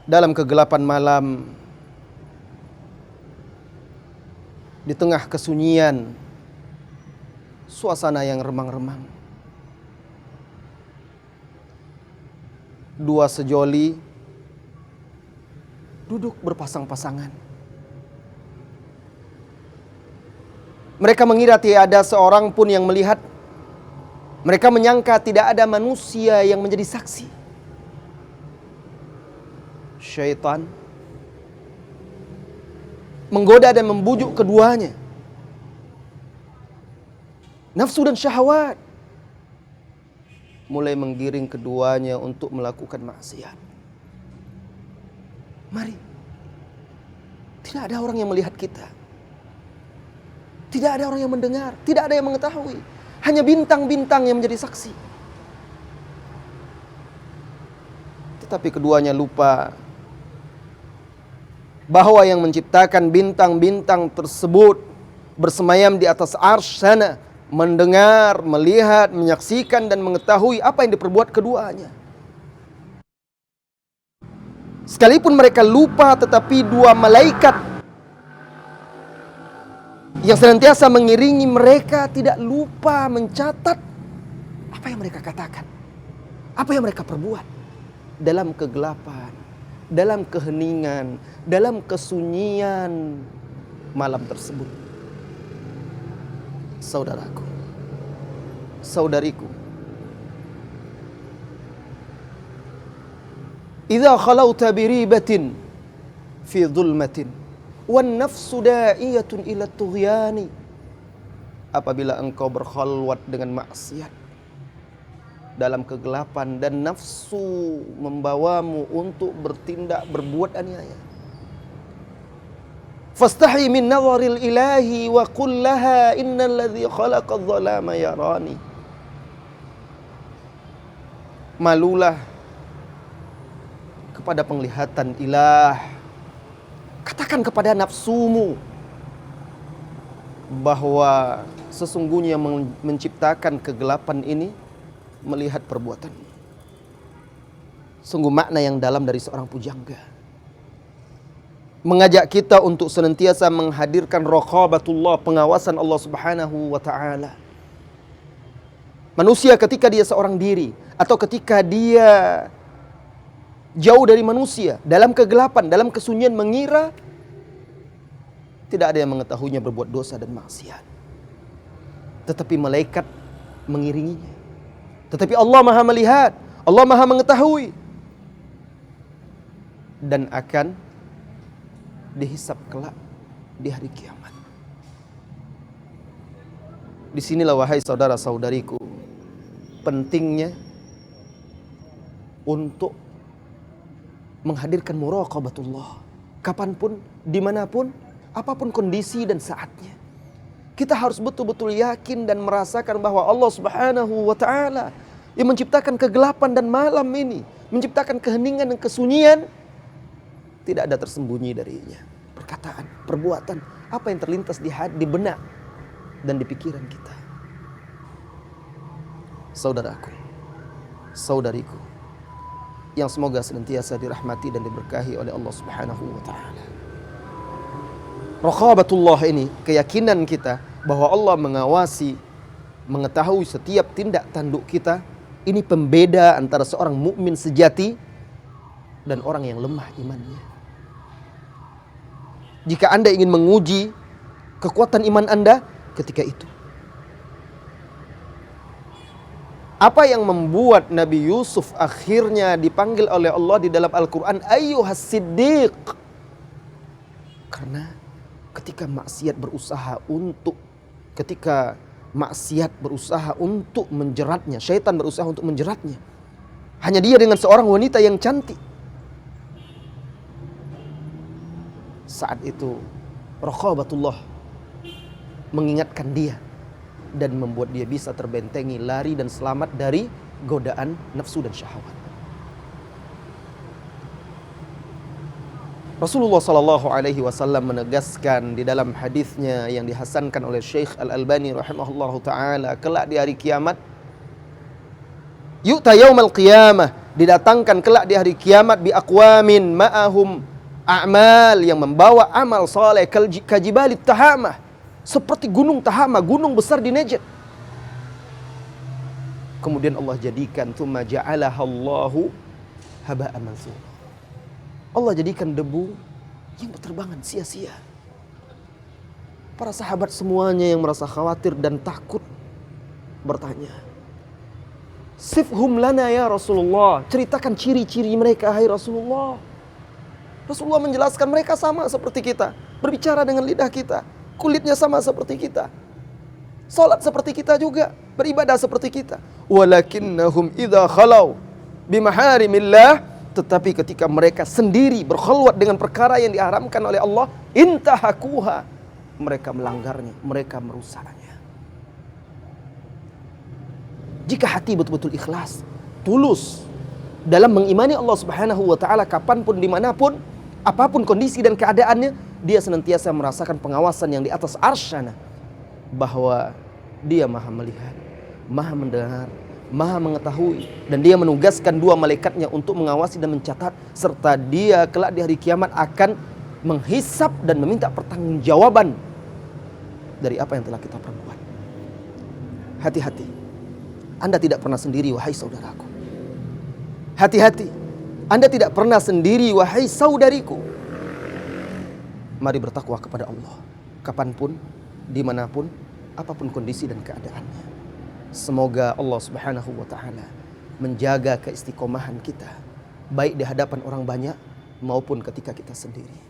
dalam kegelapan malam, di tengah kesunyian, suasana yang remang-remang, dua sejoli duduk berpasang-pasangan. Mereka mengira tiada seorang pun yang melihat. Mereka menyangka tidak ada manusia yang menjadi saksi. Syaitan menggoda dan membujuk keduanya. Nafsu dan syahwat mulai menggiring keduanya untuk melakukan maksiat. Mari, tidak ada orang yang melihat kita. Tidak ada orang yang mendengar, tidak ada yang mengetahui. Hanya bintang-bintang yang menjadi saksi. Tetapi keduanya lupa bahwa yang menciptakan bintang-bintang tersebut bersemayam di atas arsy sana, mendengar, melihat, menyaksikan dan mengetahui apa yang diperbuat keduanya. Sekalipun mereka lupa, tetapi dua malaikat yang senantiasa mengiringi mereka tidak lupa mencatat apa yang mereka katakan, apa yang mereka perbuat dalam kegelapan, dalam keheningan, dalam kesunyian malam tersebut. Saudaraku, saudariku, idza khalauta biribatin fi dhulmatin wan nafsu da'iyatun ila tughyani, apabila engkau berkhalwat dengan maksiat dalam kegelapan dan nafsu membawamu untuk bertindak berbuat aniaya, fastahi min nazaril ilahi wa qul laha innal ladzi khalaqadh dhalama yarani, malulah kepada penglihatan ilah. Katakan kepada nafsumu bahwa sesungguhnya yang menciptakan kegelapan ini melihat perbuatanmu. Sungguh makna yang dalam dari seorang pujangga. Mengajak kita untuk senantiasa menghadirkan raqabatullah, pengawasan Allah Subhanahu wa ta'ala. Manusia ketika dia seorang diri atau ketika dia jauh dari manusia, dalam kegelapan, dalam kesunyian, mengira tidak ada yang mengetahuinya berbuat dosa dan maksiat. Tetapi malaikat mengiringinya. Tetapi Allah Maha melihat, Allah Maha mengetahui. Dan akan dihisab kelak di hari kiamat. Disinilah wahai saudara-saudariku, pentingnya untuk menghadirkan muraqabatullah. Kapanpun, dimanapun, apapun kondisi dan saatnya. Kita harus betul-betul yakin dan merasakan bahwa Allah Subhanahu wa ta'ala yang menciptakan kegelapan dan malam ini, menciptakan keheningan dan kesunyian, tidak ada tersembunyi darinya. Perkataan, perbuatan, apa yang terlintas di hati, di benak dan di pikiran kita. Saudaraku, saudariku, yang semoga senantiasa dirahmati dan diberkahi oleh Allah Subhanahu wa ta'ala. Raqabatullah ini, keyakinan kita bahwa Allah mengawasi, mengetahui setiap tindak tanduk kita, ini pembeda antara seorang mukmin sejati dan orang yang lemah imannya. Jika Anda ingin menguji kekuatan iman Anda ketika itu, apa yang membuat Nabi Yusuf akhirnya dipanggil oleh Allah di dalam Al-Quran ayyuhas siddiq? Karena ketika maksiat berusaha untuk menjeratnya, syaitan berusaha untuk menjeratnya, hanya dia dengan seorang wanita yang cantik. Saat itu raqabatullah mengingatkan dia dan membuat dia bisa terbentengi, lari dan selamat dari godaan nafsu dan syahwat. Rasulullah SAW menegaskan di dalam hadisnya yang dihasankan oleh Syekh Al-Albani rahimahullahu ta'ala, kelak di hari kiamat, yu'ta yaumal qiyamah didatangkan kelak di hari kiamat bi aqwamin ma'ahum a'mal, yang membawa amal saleh kajibalit tahamah, seperti gunung Tahama, gunung besar di Najd. Kemudian Allah jadikan tsumma ja'alahallahu haba'an mansura. Allah jadikan debu yang berterbangan sia-sia. Para sahabat semuanya yang merasa khawatir dan takut bertanya, "Sifhum lana ya Rasulullah." Ceritakan ciri-ciri mereka, hai Rasulullah. Rasulullah menjelaskan mereka sama seperti kita, berbicara dengan lidah kita, kulitnya sama seperti kita, salat seperti kita juga, beribadah seperti kita. Walakinnahum idza khalau bimaharimillah, tetapi ketika mereka sendiri berkhulwat dengan perkara yang diharamkan oleh Allah, intahakuha, mereka melanggarnya, mereka merusaknya. Jika hati betul-betul ikhlas, tulus dalam mengimani Allah Subhanahu wa taala, kapanpun, dimanapun, apapun kondisi dan keadaannya, dia senantiasa merasakan pengawasan yang di atas arsyana, bahwa dia maha melihat, maha mendengar, maha mengetahui, dan dia menugaskan dua malaikatnya untuk mengawasi dan mencatat, serta dia kelak di hari kiamat akan menghisap dan meminta pertanggungjawaban dari apa yang telah kita perbuat. Hati-hati, Anda tidak pernah sendiri wahai saudaraku. Hati-hati, Anda tidak pernah sendiri wahai saudariku. Mari bertakwa kepada Allah, kapanpun, dimanapun, apapun kondisi dan keadaannya. Semoga Allah Subhanahu wa ta'ala menjaga keistiqomahan kita, baik di hadapan orang banyak maupun ketika kita sendiri.